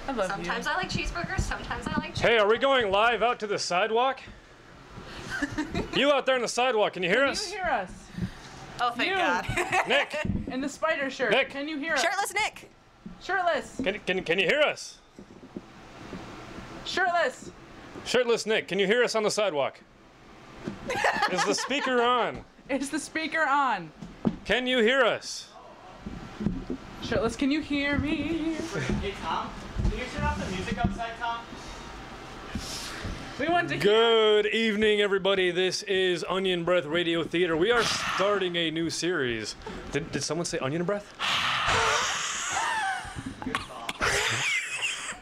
I love Sometimes you. I like cheeseburgers, sometimes I like Hey, are we going live out to the sidewalk? You out there on the sidewalk, can you hear Can us? you hear us? Oh, thank You. God. Nick, In the spider shirt. Nick. Can you hear us? Shirtless Nick. Shirtless. can you hear us? Shirtless. Shirtless Nick, can you hear us on the sidewalk? Is the speaker on? Is the speaker on? Can you hear us? Shirtless, can you hear me? Hey Tom, can you turn off the music outside, Tom? We want to Good evening, everybody. This is Onion Breath Radio Theater. We are starting a new series. Did someone say onion breath?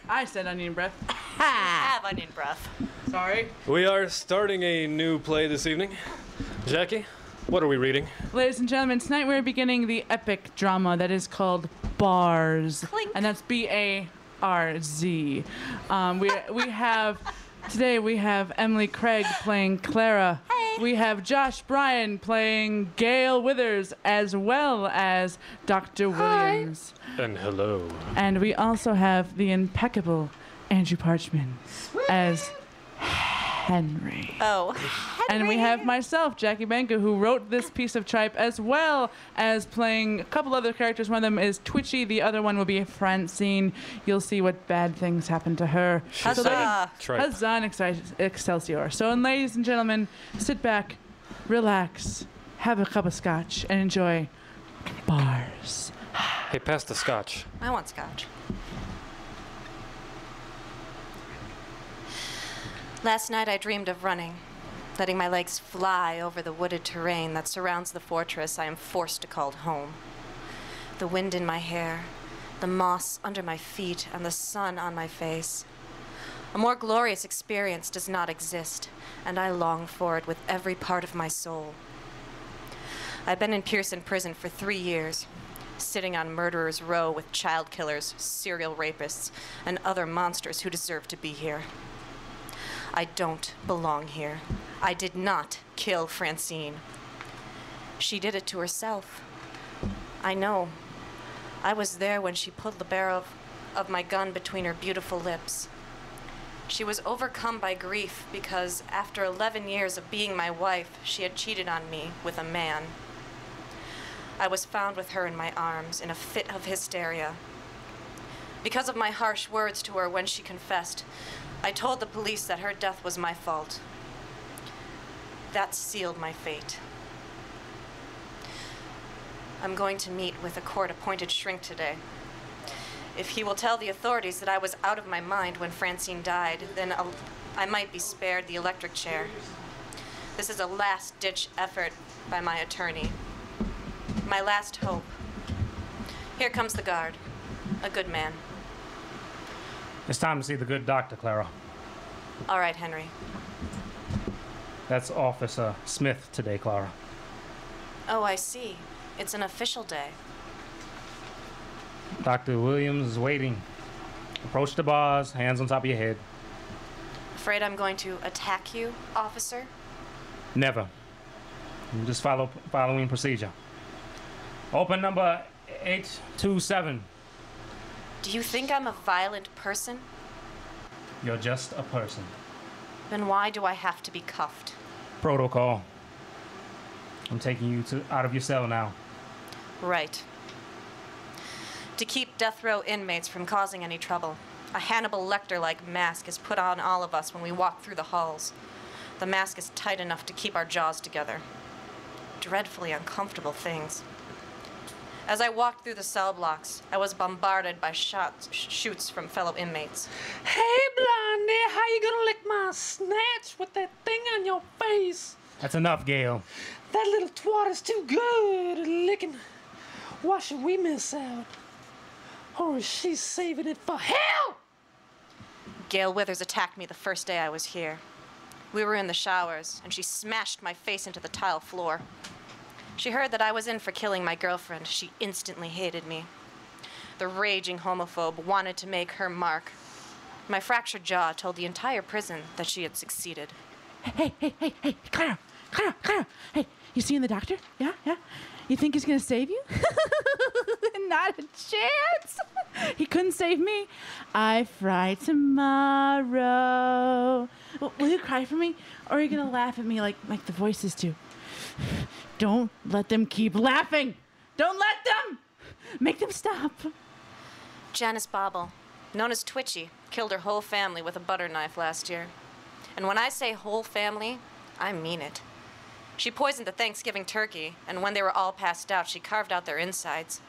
I said onion breath. Have onion breath. Sorry. We are starting a new play this evening. Jackie, what are we reading? Ladies and gentlemen, tonight we're beginning the epic drama that is called Bars. Clink. And that's B-A-R-Z. Today we have Emily Craig playing Clara. Hey. We have Josh Bryan playing Gail Withers, as well as Dr. Williams. And hello. And we also have the impeccable Andrew Parchman as Henry. Oh, And we have myself, Jackie Banka, who wrote this piece of tripe, as well as playing a couple other characters. One of them is Twitchy. The other one will be Francine. You'll see what bad things happen to her. She Huzzah. said it. Tripe. Huzzah and Excelsior. So, and ladies and gentlemen, sit back, relax, have a cup of scotch, and enjoy Bars. Hey, pass the scotch. I want scotch. Last night I dreamed of running, letting my legs fly over the wooded terrain that surrounds the fortress I am forced to call home. The wind in my hair, the moss under my feet, and the sun on my face. A more glorious experience does not exist, and I long for it with every part of my soul. I've been in Pearson Prison for 3 years, sitting on murderers' row with child killers, serial rapists, and other monsters who deserve to be here. I don't belong here. I did not kill Francine. She did it to herself. I know. I was there when she pulled the barrel of my gun between her beautiful lips. She was overcome by grief because after 11 years of being my wife, she had cheated on me with a man. I was found with her in my arms in a fit of hysteria. Because of my harsh words to her when she confessed, I told the police that her death was my fault. That sealed my fate. I'm going to meet with a court-appointed shrink today. If he will tell the authorities that I was out of my mind when Francine died, then I might be spared the electric chair. This is a last-ditch effort by my attorney. My last hope. Here comes the guard. A good man. It's time to see the good doctor, Clara. All right, Henry. That's Officer Smith today, Clara. Oh, I see. It's an official day. Dr. Williams is waiting. Approach the bars, hands on top of your head. Afraid I'm going to attack you, officer? Never. You just following procedure. Open number 827. Do you think I'm a violent person? You're just a person. Then why do I have to be cuffed? Protocol. I'm taking you out of your cell now. Right. To keep death row inmates from causing any trouble, a Hannibal Lecter-like mask is put on all of us when we walk through the halls. The mask is tight enough to keep our jaws together. Dreadfully uncomfortable things. As I walked through the cell blocks, I was bombarded by shoots from fellow inmates. Hey, Blondie, how you gonna lick my snatch with that thing on your face? That's enough, Gail. That little twat is too good at licking. Why should we miss out? Or is she saving it for hell? Gail Withers attacked me the first day I was here. We were in the showers, and she smashed my face into the tile floor. She heard that I was in for killing my girlfriend. She instantly hated me. The raging homophobe wanted to make her mark. My fractured jaw told the entire prison that she had succeeded. Hey, Clara, hey, you seeing the doctor? Yeah? You think he's gonna save you? Not a chance. He couldn't save me. I fry tomorrow. Will you cry for me? Or are you gonna laugh at me like the voices do? Don't let them keep laughing. Don't let them. Make them stop. Janice Bobble, known as Twitchy, killed her whole family with a butter knife last year. And when I say whole family, I mean it. She poisoned the Thanksgiving turkey, and when they were all passed out, she carved out their insides.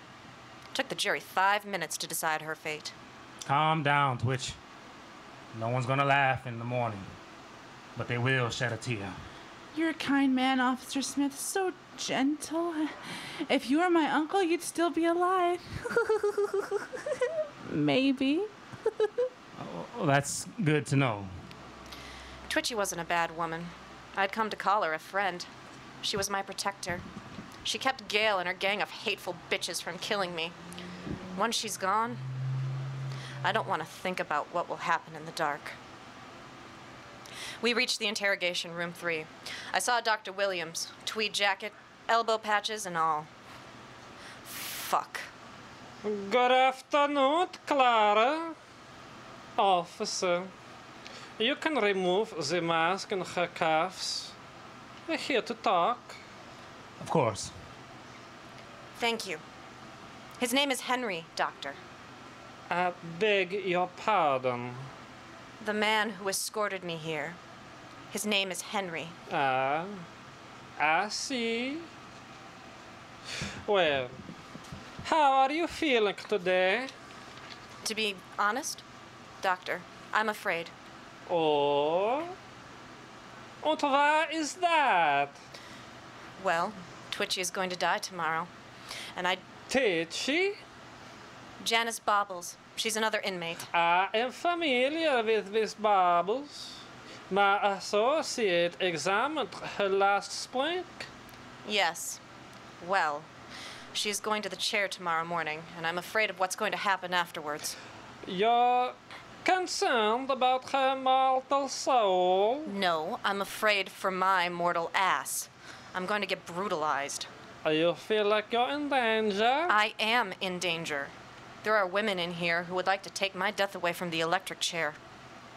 It took the jury 5 minutes to decide her fate. Calm down, Twitch. No one's gonna laugh in the morning, but they will shed a tear. You're a kind man, Officer Smith. So gentle. If you were my uncle, you'd still be alive. Maybe. Oh, that's good to know. Twitchy wasn't a bad woman. I'd come to call her a friend. She was my protector. She kept Gail and her gang of hateful bitches from killing me. Once she's gone, I don't want to think about what will happen in the dark. We reached the interrogation room 3. I saw Dr. Williams, tweed jacket, elbow patches and all. Fuck. Good afternoon, Clara. Officer, you can remove the mask and her cuffs. We're here to talk. Of course. Thank you. His name is Henry, Doctor. I beg your pardon. The man who escorted me here. His name is Henry. Ah, I see. Well, how are you feeling today? To be honest, Doctor, I'm afraid. Oh? And why is that? Well, Twitchy is going to die tomorrow. And Twitchy? Janice Bobbles. She's another inmate. I am familiar with Miss Bobbles. My associate examined her last spring. Yes. Well, she's going to the chair tomorrow morning, and I'm afraid of what's going to happen afterwards. You're concerned about her mortal soul? No, I'm afraid for my mortal ass. I'm going to get brutalized. You feel like you're in danger? I am in danger. There are women in here who would like to take my death away from the electric chair.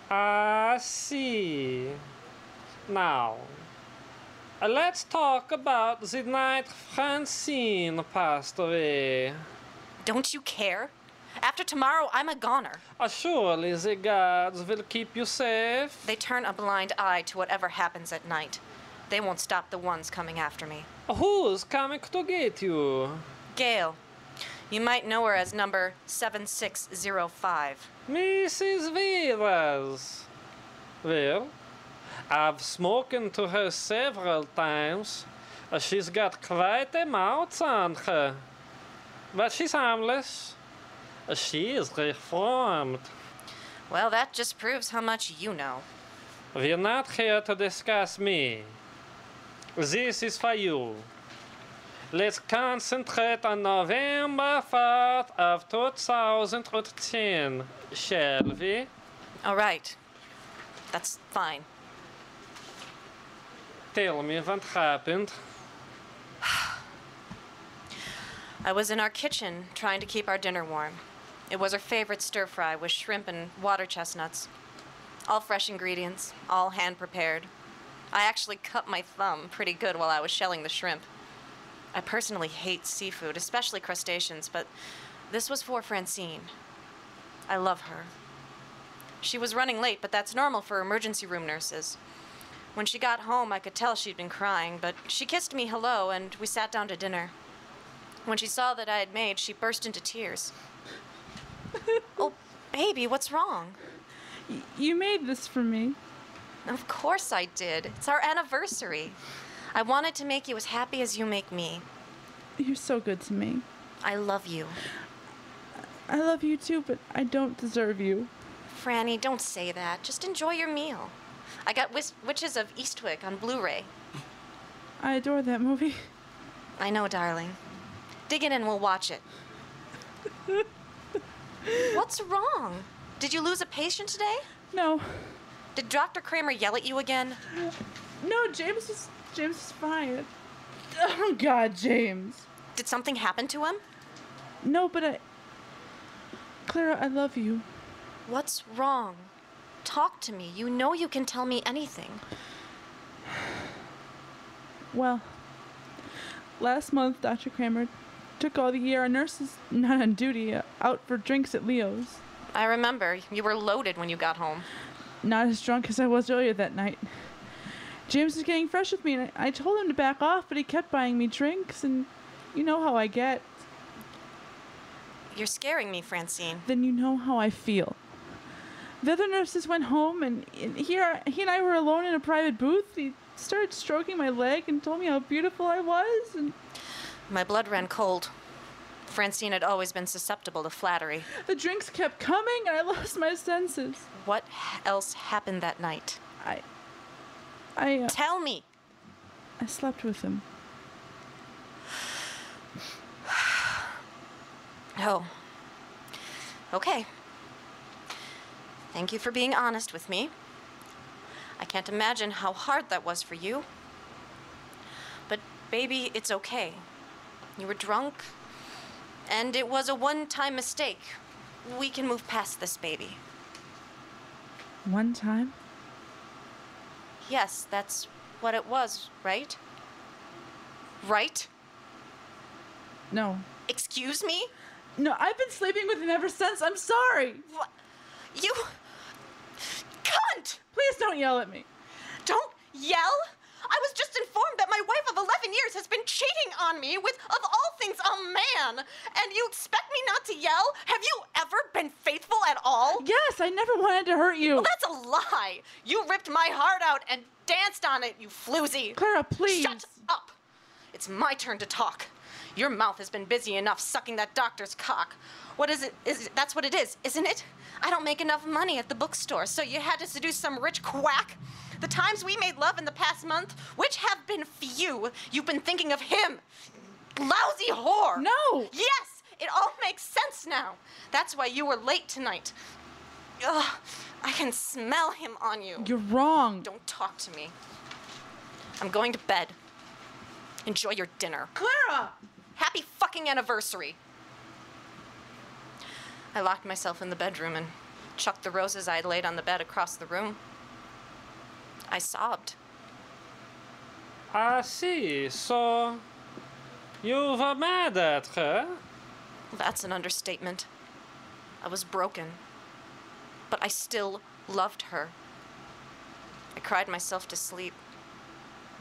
I see. Now, let's talk about the night Francine passed away. Don't you care? After tomorrow, I'm a goner. Surely the guards will keep you safe. They turn a blind eye to whatever happens at night. They won't stop the ones coming after me. Who's coming to get you? Gail. You might know her as number 7605. Mrs. Vivas. Well, I've spoken to her several times. She's got quite a mouth on her. But she's harmless. She is reformed. Well, that just proves how much you know. We're not here to discuss me. This is for you. Let's concentrate on November 4th of 2010, shall we? All right. That's fine. Tell me what happened. I was in our kitchen trying to keep our dinner warm. It was her favorite stir fry with shrimp and water chestnuts. All fresh ingredients, all hand prepared. I actually cut my thumb pretty good while I was shelling the shrimp. I personally hate seafood, especially crustaceans, but this was for Francine. I love her. She was running late, but that's normal for emergency room nurses. When she got home, I could tell she'd been crying, but she kissed me hello, and we sat down to dinner. When she saw that I had made, she burst into tears. Oh, baby, what's wrong? You made this for me. Of course I did. It's our anniversary. I wanted to make you as happy as you make me. You're so good to me. I love you. I love you too, but I don't deserve you. Franny, don't say that. Just enjoy your meal. I got Witches of Eastwick on Blu-ray. I adore that movie. I know, darling. Dig in and we'll watch it. What's wrong? Did you lose a patient today? No. Did Dr. Kramer yell at you again? No, James is fine. Oh, God, James. Did something happen to him? No, but Clara, I love you. What's wrong? Talk to me. You know you can tell me anything. Well, last month, Dr. Kramer took all the ER nurses not on duty out for drinks at Leo's. I remember. You were loaded when you got home. Not as drunk as I was earlier that night. James was getting fresh with me, and I told him to back off, but he kept buying me drinks, and you know how I get. You're scaring me, Francine. Then you know how I feel. The other nurses went home, and he and I were alone in a private booth. He started stroking my leg and told me how beautiful I was, and My blood ran cold. Francine had always been susceptible to flattery. the drinks kept coming, and I lost my senses. What else happened that night? Tell me! I slept with him. Oh. Okay. Thank you for being honest with me. I can't imagine how hard that was for you. But, baby, it's okay. You were drunk, and it was a one-time mistake. We can move past this, baby. One time? Yes, that's what it was, right? Right? No. Excuse me? No, I've been sleeping with him ever since. I'm sorry. What? You... cunt! Please don't yell at me. Don't yell! I was just informed that my wife of 11 years has been cheating on me with, of all things, a man. And you expect me not to yell? Have you ever been faithful at all? Yes, I never wanted to hurt you. Well, that's a lie. You ripped my heart out and danced on it, you floozy. Clara, please. Shut up. It's my turn to talk. Your mouth has been busy enough sucking that doctor's cock. What is it? That's what it is, isn't it? I don't make enough money at the bookstore, so you had to seduce some rich quack? The times we made love in the past month, which have been few, you've been thinking of him. Lousy whore! No! Yes! It all makes sense now. That's why you were late tonight. Ugh, I can smell him on you. You're wrong. Don't talk to me. I'm going to bed. Enjoy your dinner. Clara! Happy fucking anniversary. I locked myself in the bedroom and chucked the roses I'd laid on the bed across the room. I sobbed. I see. So, you were mad at her? That's an understatement. I was broken. But I still loved her. I cried myself to sleep.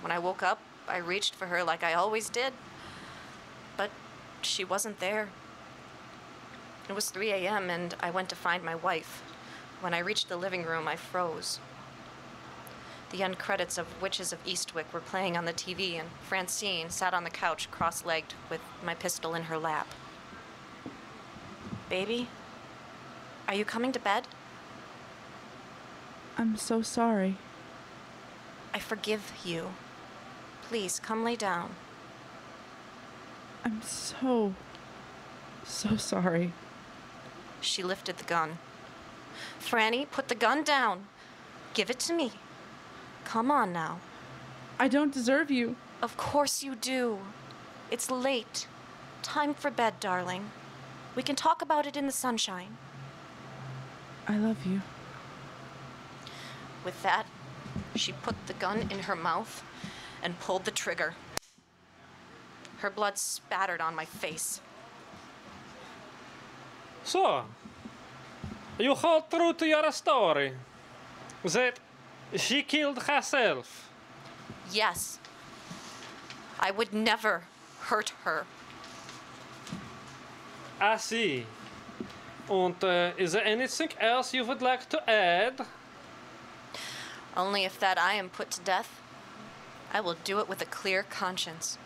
When I woke up, I reached for her like I always did. But she wasn't there. It was 3 a.m. and I went to find my wife. When I reached the living room, I froze. The end credits of Witches of Eastwick were playing on the TV, and Francine sat on the couch cross-legged with my pistol in her lap. Baby, are you coming to bed? I'm so sorry. I forgive you. Please, come lay down. I'm so sorry. She lifted the gun. Franny, put the gun down. Give it to me. Come on now. I don't deserve you. Of course you do. It's late. Time for bed, darling. We can talk about it in the sunshine. I love you. With that, she put the gun in her mouth and pulled the trigger. Her blood spattered on my face. So, you hold true to your story. That she killed herself. Yes. I would never hurt her. I see. And is there anything else you would like to add? Only if that I am put to death, I will do it with a clear conscience.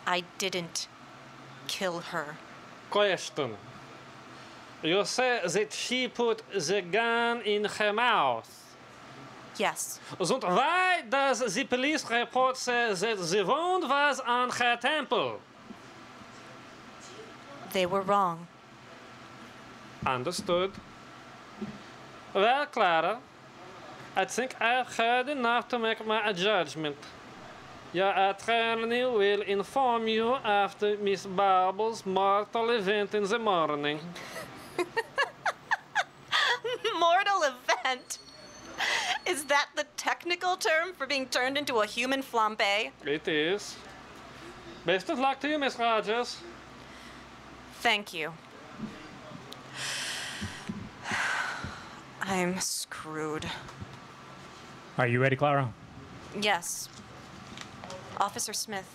I didn't kill her. Question. You say that she put the gun in her mouth. Yes. So why does the police report say that the wound was on her temple? They were wrong. Understood. Well, Clara, I think I've heard enough to make my judgment. Your attorney will inform you after Miss Barble's mortal event in the morning. Mortal event? Is that the technical term for being turned into a human flambe? It is. Best of luck to you, Miss Rogers. Thank you. I'm screwed. Are you ready, Clara? Yes. Officer Smith,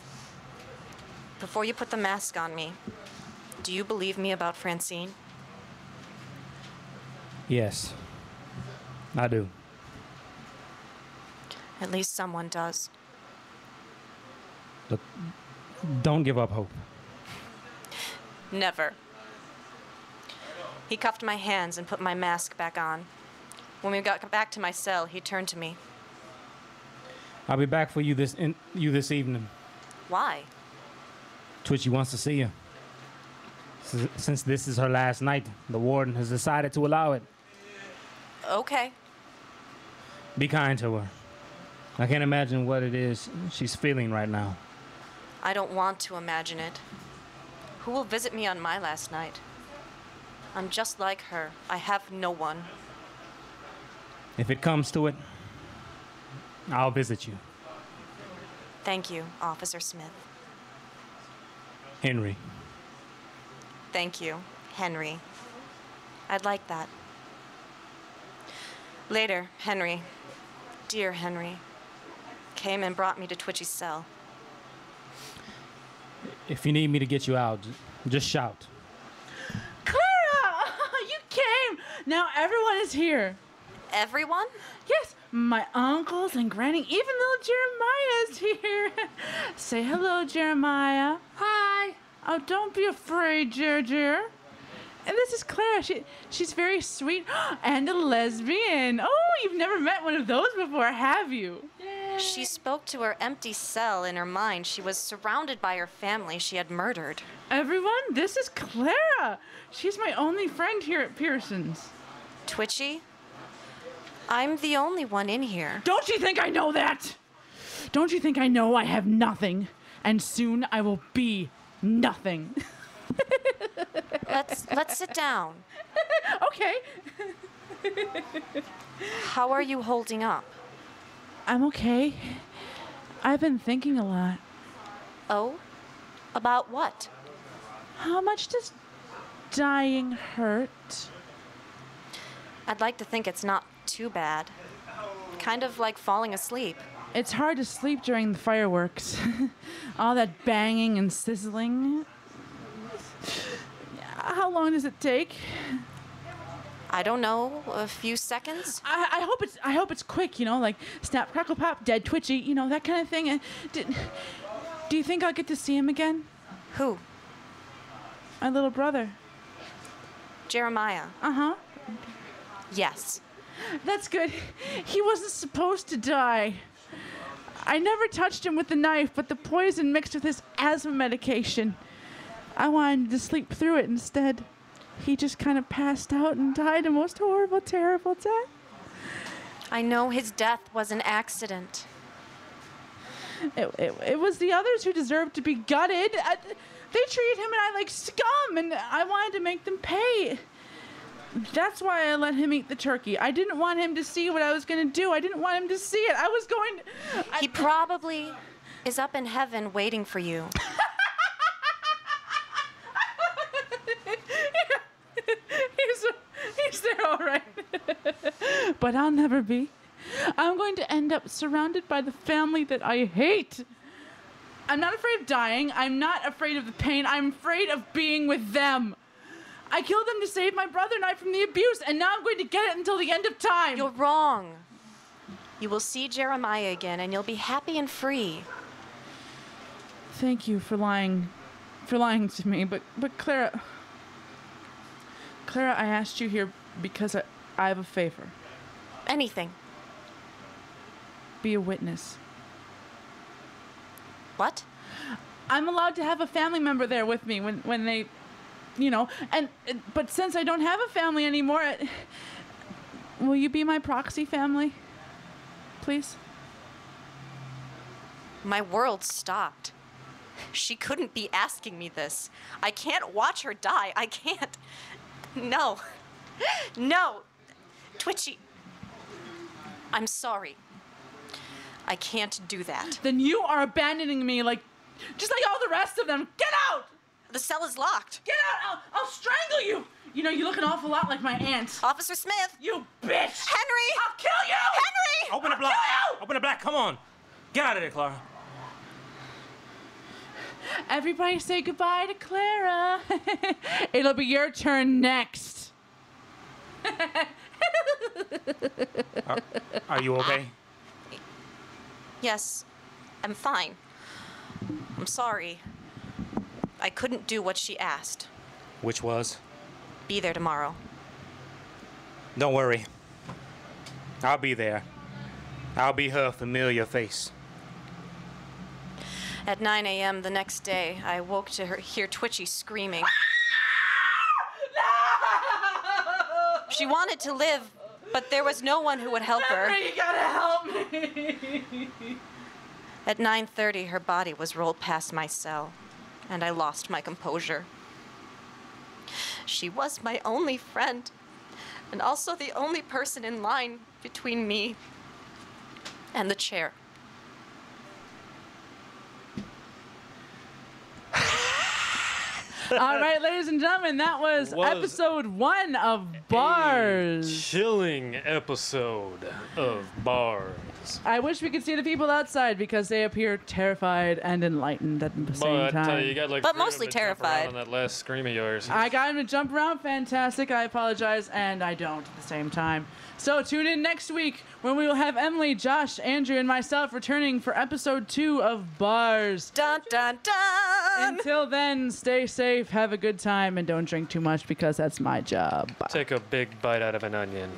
before you put the mask on me, do you believe me about Francine? Yes. I do. At least someone does. Look, don't give up hope. Never. He cuffed my hands and put my mask back on. When we got back to my cell, he turned to me. I'll be back for you this evening. Why? Twitchy wants to see you. Since this is her last night, the warden has decided to allow it. Okay. Be kind to her. I can't imagine what it is she's feeling right now. I don't want to imagine it. Who will visit me on my last night? I'm just like her. I have no one. If it comes to it, I'll visit you. Thank you, Officer Smith. Henry. Thank you, Henry. I'd like that. Later, Henry, dear Henry, came and brought me to Twitchy's cell. If you need me to get you out, just shout. Clara! You came! Now everyone is here. Everyone? Yes, my uncles and granny, even little Jeremiah's here. Say hello, Jeremiah. Hi. Oh, don't be afraid, Jer. And this is Clara. She's very sweet and a lesbian. Oh, you've never met one of those before, have you? She spoke to her empty cell in her mind. She was surrounded by her family she had murdered. Everyone, this is Clara. She's my only friend here at Pearson's. Twitchy? I'm the only one in here. Don't you think I know that? Don't you think I know I have nothing? And soon I will be nothing. Let's sit down. Okay. How are you holding up? I'm okay. I've been thinking a lot. Oh? About what? How much does dying hurt? I'd like to think it's not too bad. Kind of like falling asleep. It's hard to sleep during the fireworks. All that banging and sizzling. How long does it take? I don't know, a few seconds? I hope it's quick, like snap, crackle, pop, dead, Twitchy, that kind of thing. Do you think I'll get to see him again? Who? My little brother. Jeremiah. Uh-huh. Yes. That's good. He wasn't supposed to die. I never touched him with the knife, but the poison mixed with his asthma medication. I wanted him to sleep through it instead. He just kind of passed out and died a most horrible, terrible death. I know his death was an accident. It was the others who deserved to be gutted. They treated him and I like scum, and I wanted to make them pay. That's why I let him eat the turkey. I didn't want him to see what I was going to do. I didn't want him to see it. I was going to... He probably is up in heaven waiting for you. He's there, all right. But I'll never be. I'm going to end up surrounded by the family that I hate. I'm not afraid of dying. I'm not afraid of the pain. I'm afraid of being with them. I killed them to save my brother and I from the abuse, and now I'm going to get it until the end of time. You're wrong. You will see Jeremiah again, and you'll be happy and free. Thank you for lying to me, but Clara, I asked you here because I have a favor. Anything. Be a witness. What? I'm allowed to have a family member there with me when they, but since I don't have a family anymore, will you be my proxy family? Please? My world stopped. She couldn't be asking me this. I can't watch her die. I can't. No. No. Twitchy. I'm sorry. I can't do that. Then you are abandoning me just like all the rest of them. Get out! The cell is locked. Get out! I'll strangle you! You know, you look an awful lot like my aunt. Officer Smith. You bitch! Henry! I'll kill you! Henry! Open the block! Open the block, come on! Get out of there, Clara. Everybody say goodbye to Clara. It'll be your turn next. Are you okay? Yes, I'm fine. I'm sorry. I couldn't do what she asked. Which was? Be there tomorrow. Don't worry. I'll be there. I'll be her familiar face. At 9 a.m. the next day, I woke to hear Twitchy screaming. She wanted to live, but there was no one who would help her. Henry, you gotta help me. At 9:30, her body was rolled past my cell, and I lost my composure. She was my only friend, and also the only person in line between me and the chair. All right, ladies and gentlemen, that was episode 1 of Bars. Chilling episode of Bars. I wish we could see the people outside because they appear terrified and enlightened at the same But I tell time. you, you got like But three of them mostly to jump around terrified. on that last scream of yours. I got him to jump around fantastic. I apologize, and I don't at the same time. So tune in next week when we will have Emily, Josh, Andrew, and myself returning for episode 2 of Bars. Dun dun dun! Until then, stay safe, have a good time, and don't drink too much because that's my job. Take a big bite out of an onion.